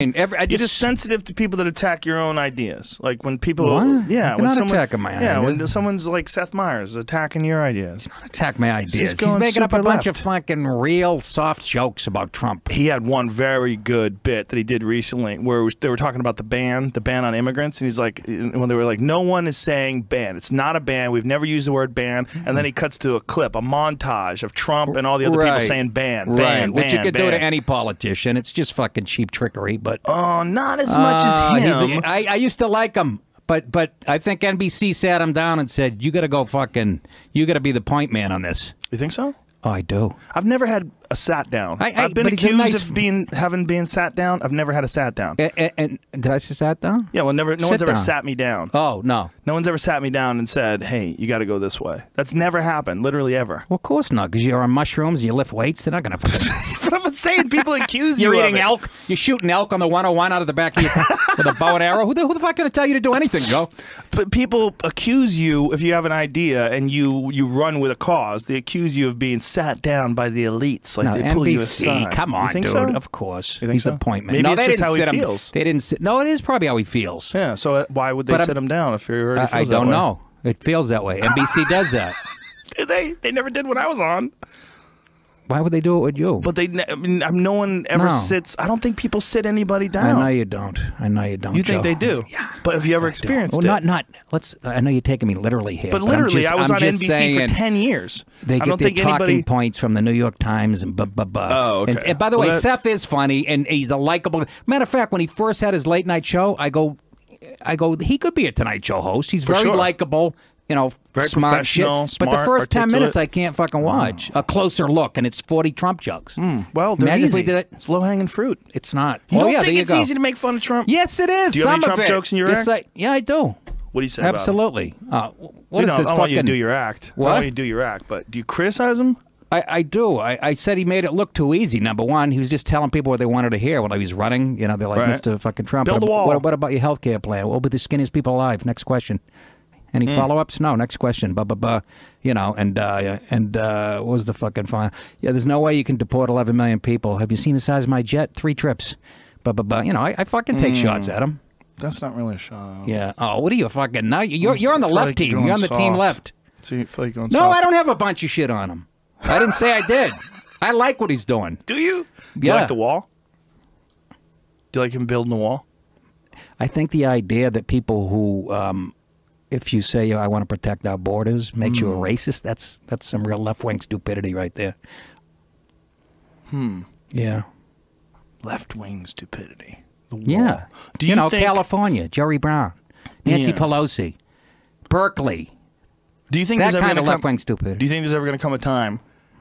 You're just sensitive to people that attack your own ideas. Like when people, what? yeah, when someone attacking my ideas. When someone's like Seth Meyers attacking your ideas. He's not attacking my ideas. He's making up a bunch of fucking real soft jokes about Trump. He had one very good bit that he did recently where they were talking about the ban on immigrants, and he's like, when they were like, no one is saying ban. It's not a ban. We've never used the word ban. And then he cuts to a clip, a montage of Trump and all the other people saying ban, ban, which you could ban. do to any politician. It's just fucking cheap trickery, but not as much as him. I used to like him, but I think NBC sat him down and said, you got to go fucking, you got to be the point man on this. You think so? Oh, I do. I've never had a sat down. I've been accused of having been sat down. I've never had a sat down. And did I say sat down? Yeah, well, no one's ever sat me down. Oh, no. No one's ever sat me down and said, hey, you got to go this way. That's never happened, literally ever. Well, of course not, because you're on mushrooms and you lift weights. They're not going to fucking... But I'm saying people accuse you You're of eating elk. You're shooting elk on the 101 out of the back of your with a bow and arrow. Who the fuck going to tell you to do anything, Joe? But people accuse you if you have an idea and you run with a cause. They accuse you of being sat down by the elites. Like they pull you aside. Come on, dude. So? Of course. You think He's so? the point man. Maybe No, it's they just didn't how sit he him. feels. They didn't sit. No, it is probably how he feels. Yeah. So why would they sit him down if he already feels that way? I don't know. It feels that way. NBC does that. They never did when I was on. Why would they do it with you? But no one ever sits. I don't think people sit anybody down. I know you don't. I know you don't. You think they do? Yeah. But have you ever experienced it? Not. Let's. I know you're taking me literally here. But literally, I was on NBC for 10 years. They get their talking points from the New York Times and blah blah blah. Oh, okay. And by the way, Seth is funny and he's a likable. Matter of fact, when he first had his late night show, I go, he could be a Tonight Show host. He's very likable. You know, very smart shit. smart, but the first 10 articulate. minutes I can't fucking watch. A closer look, and it's 40 Trump jokes. Well, they're easy. It's low-hanging fruit. It's not. You don't think it's easy to make fun of Trump? Yes, it is. Do you have any Trump jokes in your act? Yeah, I do. What do you say Absolutely. about him? What is this I want you to do your act. What? I want you to do your act, but do you criticize him? I do. I said he made it look too easy. Number one, he was just telling people what they wanted to hear when he was running. You know, they're like, Mr. fucking Trump. Build the wall. What about your health care plan? What about the skinniest people alive? Next question. Any follow-ups? No. Next question. You know, and what was the fucking final? Yeah, there's no way you can deport 11 million people. Have you seen the size of my jet? 3 trips. You know, I fucking take shots at him. That's not really a shot. Yeah. Oh, what are you fucking? Now you're on the left team. You're on the team left. So you feel like you're going No, soft. I don't have a bunch of shit on him. I didn't say I did. I like what he's doing. Do you? Do Yeah. you like the wall? Do you like him building the wall? I think the idea that people who, if you say I want to protect our borders, makes you a racist. That's some real left-wing stupidity right there. Yeah. Left-wing stupidity. The wall. Yeah. Do you know, think California, Jerry Brown, Nancy Pelosi, Berkeley. Do you think that there's ever kind of gonna left-wing stupidity? Do you think there's ever going to come a time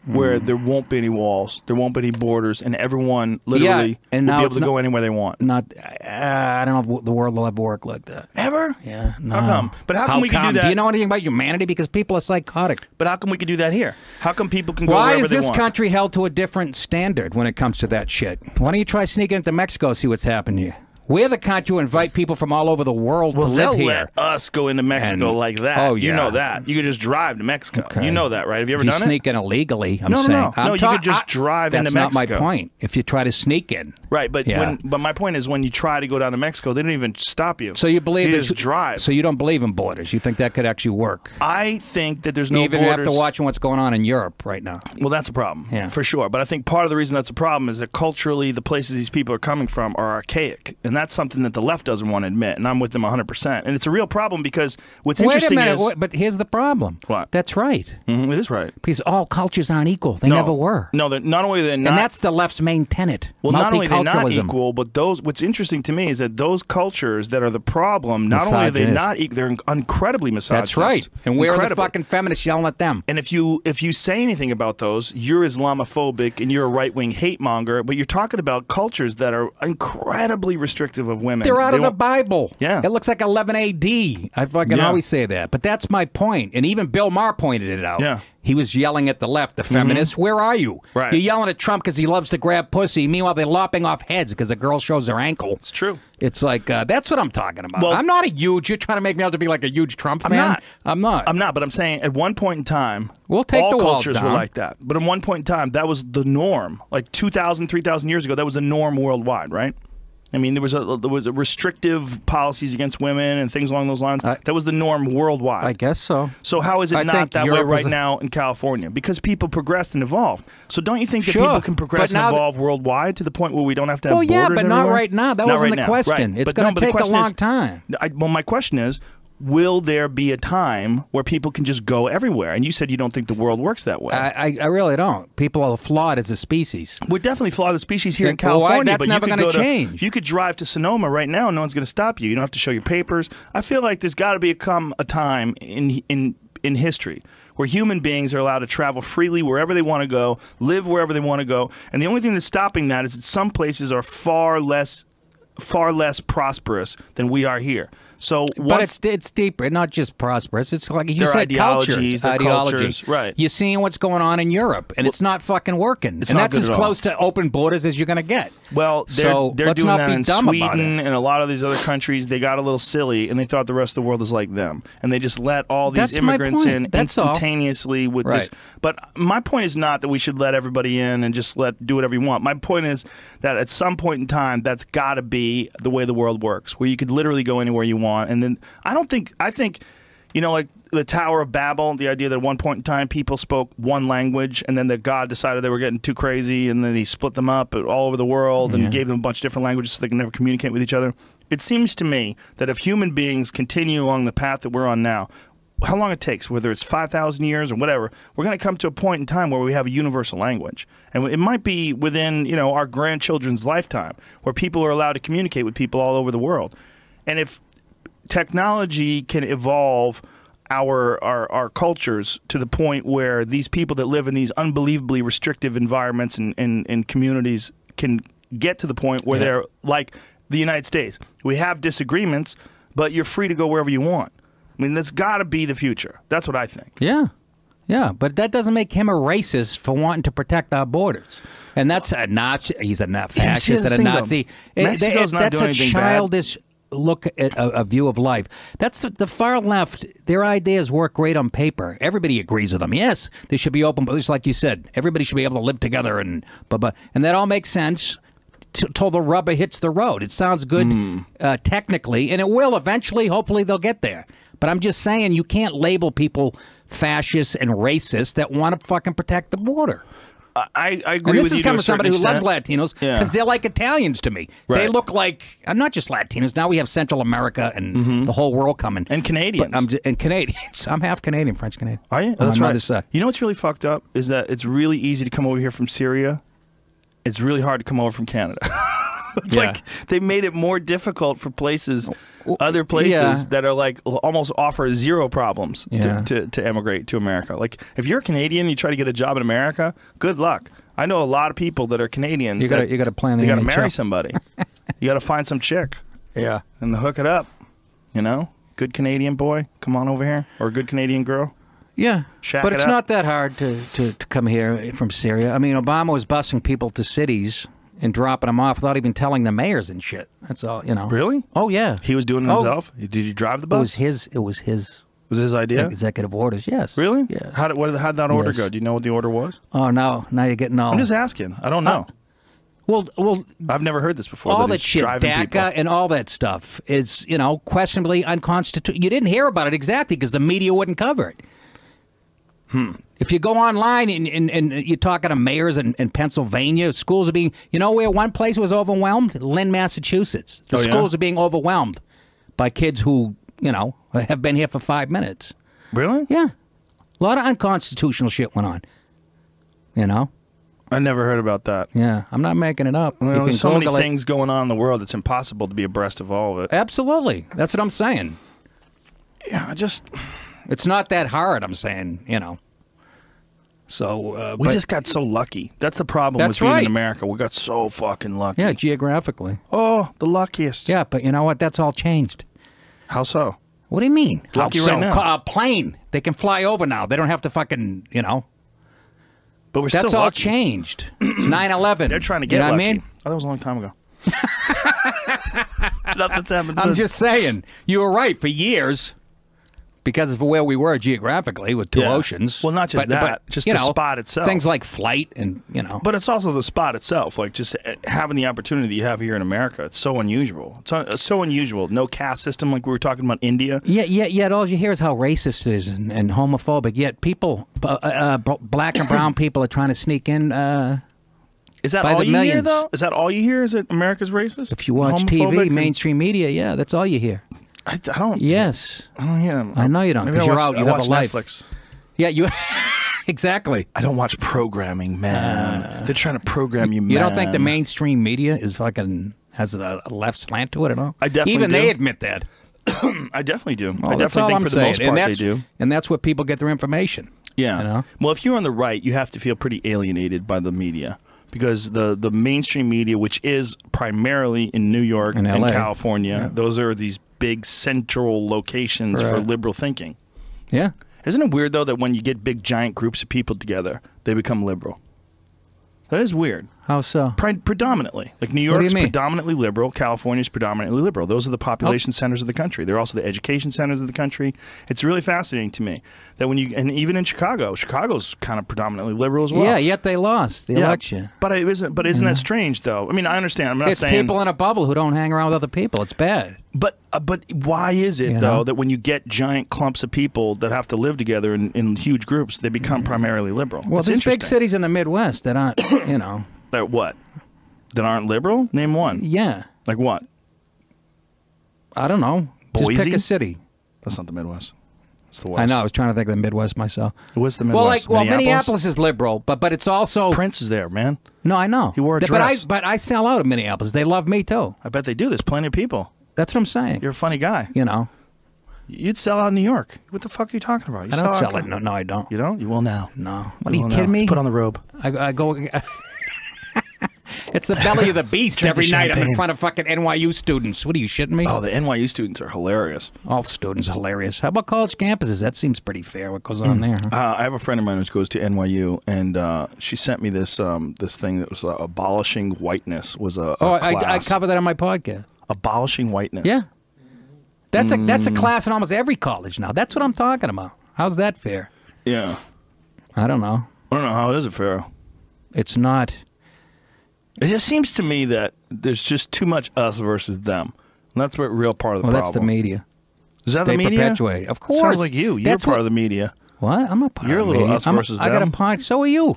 where there won't be any walls, there won't be any borders, and everyone literally will be able to go anywhere they want? I don't know if the world will ever work like that. Ever? Yeah. No. How come? But how come we can do that? Do you know anything about humanity? Because people are psychotic. But how come we can do that here? How come people can go wherever they want? Why is this country held to a different standard when it comes to that shit? Why don't you try sneaking into Mexico, see what's happening here? We're the country who invite people from all over the world to live here. Let us go into Mexico like that. Oh, yeah. You know that. You could just drive to Mexico. Okay. You know that, right? Have you ever done it? If you sneak in illegally, I'm no, saying. No, you could just drive into Mexico. That's not my point. If you try to sneak in. Right, but but my point is when you try to go down to Mexico, they don't even stop you. So you believe you just drive. So you don't believe in borders. You think that could actually work? I think that there's no Even borders. after watching what's going on in Europe right now. Well, that's a problem. Yeah. For sure. But I think part of the reason that's a problem is that culturally the places these people are coming from are archaic. And that's something that the left doesn't want to admit. And I'm with them 100%. And it's a real problem because what's interesting is... But here's the problem. What? That's right. It is right. Because all cultures aren't equal. They never were. No, not only they're not... And that's the left's main tenet. Well, not only they're not equal, but what's interesting to me is that those cultures that are the problem, not only are they not equal, they're incredibly misogynist. That's right. And where are the fucking feminists yelling at them? And if you say anything about those, you're Islamophobic and you're a right-wing hate monger, but you're talking about cultures that are incredibly restrictive of women. They're out of the Bible. Yeah. It looks like 11 A.D. I fucking always say that. But that's my point. And even Bill Maher pointed it out. Yeah. He was yelling at the left, the feminists. Where are you? Right. You're yelling at Trump because he loves to grab pussy. Meanwhile, they're lopping off heads because a girl shows her ankle. It's true. It's like, that's what I'm talking about. Well, I'm not a huge, you're trying to make me out to be like a huge Trump fan. I'm not, but I'm saying at one point in time, we'll take all the walls cultures down. were like that. But at one point in time, that was the norm. Like 2,000, 3,000 years ago, that was the norm worldwide, right? I mean, there was a restrictive policies against women and things along those lines. That was the norm worldwide. I guess so. So how is it not that way right now in California? Because people progressed and evolved. So don't you think that people can progress and evolve worldwide to the point where we don't have to have borders yeah, but everywhere? not right now. That wasn't the question. Right. It's going to take a long time. Well, my question is, will there be a time where people can just go everywhere? And you said you don't think the world works that way. I really don't. People are flawed as a species. We're definitely flawed as a species here in California. That's never going to change. You could drive to Sonoma right now, and no one's going to stop you. You don't have to show your papers. I feel like there's got to come a time in history where human beings are allowed to travel freely wherever they want to go, live wherever they want to go. And the only thing that's stopping that is that some places are far less prosperous than we are here. So but it's deeper, not just prosperous. It's like you said, ideologies, cultures, right? You're seeing what's going on in Europe, and it's not fucking working. And that's as close to open borders as you're going to get. Well, they're doing that in Sweden and a lot of these other countries. They got a little silly, and they thought the rest of the world was like them, and they just let all these immigrants in instantaneously with this. But my point is not that we should let everybody in and just do whatever you want. My point is that at some point in time, that's got to be the way the world works, where you could literally go anywhere you want. And then I think, you know, like the Tower of Babel, the idea that at one point in time people spoke one language, and then that God decided they were getting too crazy, and then he split them up all over the world and gave them a bunch of different languages so they can never communicate with each other. It seems to me that if human beings continue along the path that we're on now, how long it takes, whether it's 5,000 years or whatever, we're going to come to a point in time where we have a universal language. And it might be within, you know, our grandchildren's lifetime where people are allowed to communicate with people all over the world. And if technology can evolve our cultures to the point where these people that live in these unbelievably restrictive environments and communities can get to the point where they're like the United States. We have disagreements, but you're free to go wherever you want. I mean, that's got to be the future. That's what I think. Yeah. Yeah, but that doesn't make him a racist for wanting to protect our borders. And that's a Nazi. He's a fascist and a Nazi. Mexico's not doing anything childish look at a view of life. That's the far left. Their ideas work great on paper. Everybody agrees with them. Yes, they should be open, but just like you said, everybody should be able to live together, and that all makes sense till the rubber hits the road. It sounds good technically, and it will eventually. Hopefully, they'll get there. But I'm just saying, you can't label people fascists and racist that want to fucking protect the border. I agree with you. And this is coming from somebody who loves Latinos because they're like Italians to me. Right. They look like not just Latinos. Now we have Central America and the whole world coming. And Canadians. And Canadians. I'm half Canadian, French Canadian. Are you? That's right. You know what's really fucked up is that it's really easy to come over here from Syria. It's really hard to come over from Canada. It's like they made it more difficult for other places that are like almost offer zero problems to emigrate to America. Like if you're Canadian, you try to get a job in America, good luck. I know a lot of people that are Canadians. You got to plan. You got to marry somebody. You got to find some chick. Yeah, and hook it up. You know, good Canadian boy, come on over here, or a good Canadian girl. Yeah, but it's not not that hard to come here from Syria. I mean, Obama was busing people to cities and dropping them off without even telling the mayors and shit. That's all, you know. Really? Oh, yeah. He was doing it himself? Did he drive the bus? It was his idea? Executive orders, yes. Really? Yeah. How'd that order go? Do you know what the order was? Oh, no. Now you're getting all... I'm just asking. I don't know. Well, I've never heard this before. All that shit, DACA and all that stuff is, questionably unconstitutional. You didn't hear about it exactly because the media wouldn't cover it. If you go online and you're talking to mayors in Pennsylvania, schools are being, where one place was overwhelmed? Lynn, Massachusetts. The schools are being overwhelmed by kids who, have been here for 5 minutes. Really? Yeah. A lot of unconstitutional shit went on. I never heard about that. Yeah, I'm not making it up. Well, there's so many things going on in the world, it's impossible to be abreast of all of it. Absolutely. That's what I'm saying. Yeah, it's not that hard, I'm saying, So we just got so lucky. That's the problem with being in America. We got so fucking lucky. Yeah, geographically. Oh, the luckiest. Yeah, but you know what? That's all changed. How so? What do you mean? Lucky right now. A plane. They can fly over now. They don't have to fucking, But we're still lucky. That's all changed. 9/11. They're trying to get lucky. What I mean? Oh, that was a long time ago. Nothing's happened since. I'm just saying. You were right for years. because of where we were geographically with two oceans. Well, not just that, just the spot itself. Things like flight and, But it's also the spot itself, like just having the opportunity you have here in America. It's so unusual. It's so unusual. No caste system like we were talking about India. Yet all you hear is how racist it is and homophobic. Yet people, black and brown people are trying to sneak in. Is that all you hear, though? Is that all you hear? Is that America's racist? If you watch TV, mainstream media, yeah, that's all you hear. I don't. Yes. I don't hear them. I know you don't, because you're out. You have a life. Netflix. Yeah, you. Exactly. I don't watch programming, man. They're trying to program you, man. You don't think the mainstream media is fucking has a left slant to it at all? I definitely Even do. they admit that. I definitely do. Well, I definitely think for the most part they do. And that's where people get their information. Yeah. You know? Well, if you're on the right, you have to feel pretty alienated by the media. Because the mainstream media, which is primarily in New York and California, those are these big central locations for liberal thinking. Yeah. Isn't it weird, though, that when you get big, giant groups of people together, they become liberal? That is weird. How so? Predominantly. Like New York's predominantly liberal, California's predominantly liberal. Those are the population centers of the country. They're also the education centers of the country. It's really fascinating to me that when you, and even in Chicago's kind of predominantly liberal as well. Yeah, yet they lost the election. But isn't that strange, though? I mean, I understand. I'm not saying it's people in a bubble who don't hang around with other people. It's bad. But why is it, though, that when you get giant clumps of people that have to live together in huge groups, they become primarily liberal? Well, there's big cities in the Midwest that aren't, That what? That aren't liberal? Name one. Yeah. Like what? I don't know. Boise? Just pick a city. That's not the Midwest. It's the West. I know. I was trying to think of the Midwest myself. What's the Midwest? Minneapolis is liberal, but it's also Prince is there, man. No, I know. He wore a dress. But I sell out of Minneapolis. They love me too. I bet they do. There's plenty of people. That's what I'm saying. You're a funny guy. You'd sell out in New York. What the fuck are you talking about? I don't sell it. No, I don't. You don't? You will now. No. What, are you kidding me? Put on the robe. I go. It's the belly of the beast every night. I'm in front of fucking NYU students. What are you shitting me? Oh, the NYU students are hilarious. All students are hilarious. How about college campuses? That seems pretty fair. What goes on there? Huh? I have a friend of mine who goes to NYU, and she sent me this this thing that was abolishing whiteness. Was a class. I cover that on my podcast. Abolishing whiteness. Yeah, that's a class in almost every college now. That's what I'm talking about. How's that fair? Yeah, I don't know. I don't know how is it fair. It's not. It just seems to me that there's just too much us versus them. And that's what real part of the problem. Well, that's the media. Is that the media? They perpetuate. Of course. Sounds like you. You're part of the media. What? I'm not part of the media. You're a little us versus them. I got a podcast. So are you.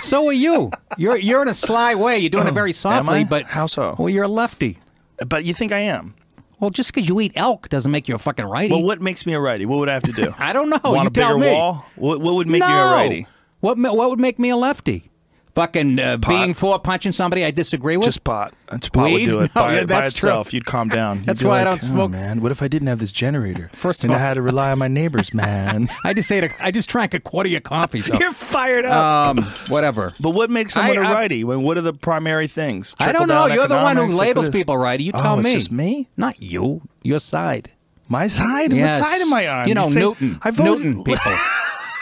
So are you. You're in a sly way. You're doing it very softly. Am I? But how so? Well, you're a lefty. But you think I am? Well, just because you eat elk doesn't make you a fucking righty. Well, what makes me a righty? What would I have to do? I don't know. Want you a bigger tell me. Wall? What would make you a righty? What would make me a lefty? Fucking being for punching somebody I disagree with? Just pot. Pot would do it. No, by itself, you'd calm down. That's why I don't smoke. Oh, man, what if I didn't have this generator? First of all, I had to rely on my neighbors, man. I just drank a quarter of your coffee. So. You're fired up. Whatever. But what makes someone a righty? What are the primary things? I don't know. You're the one who labels people righty. You tell me. It's just me? Not you. Your side. My side? Yes. What side am I on? You know, Newton people.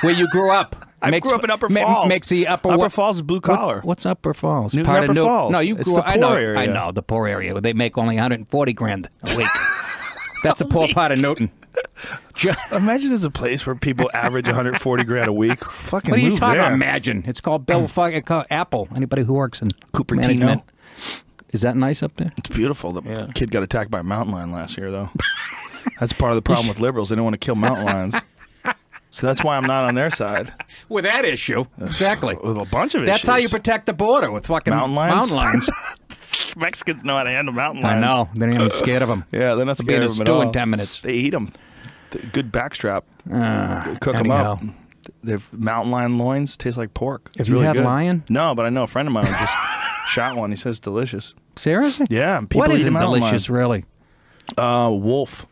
Where you grew up. I grew up in Upper Falls. Makes the Upper Falls is blue collar. What's Upper Falls? Newton Upper Falls. No, you it's grew the up. poor area. I know the poor area. They make only $140,000 a week. That's a poor part of Newton. Imagine there's a place where people average $140,000 a week. Fucking what are you move talking there. about? Imagine. It's called Apple. Anybody who works in Cupertino. Management. Is that nice up there? It's beautiful. The kid got attacked by a mountain lion last year, though. That's part of the problem with liberals. They don't want to kill mountain lions. So that's why I'm not on their side. With that issue. Exactly. With a bunch of issues. That's how you protect the border, with fucking mountain lions. Mexicans know how to handle mountain lions. I know. They're not even scared of them. Yeah, they're not scared of them at stew all. in 10 minutes. They eat them. Good backstrap. Cook them up. They've mountain lion loins. Taste like pork. It's really had good. lion? No, but I know a friend of mine who just shot one. He says it's delicious. Seriously? Yeah. What is it delicious, really? Wolf.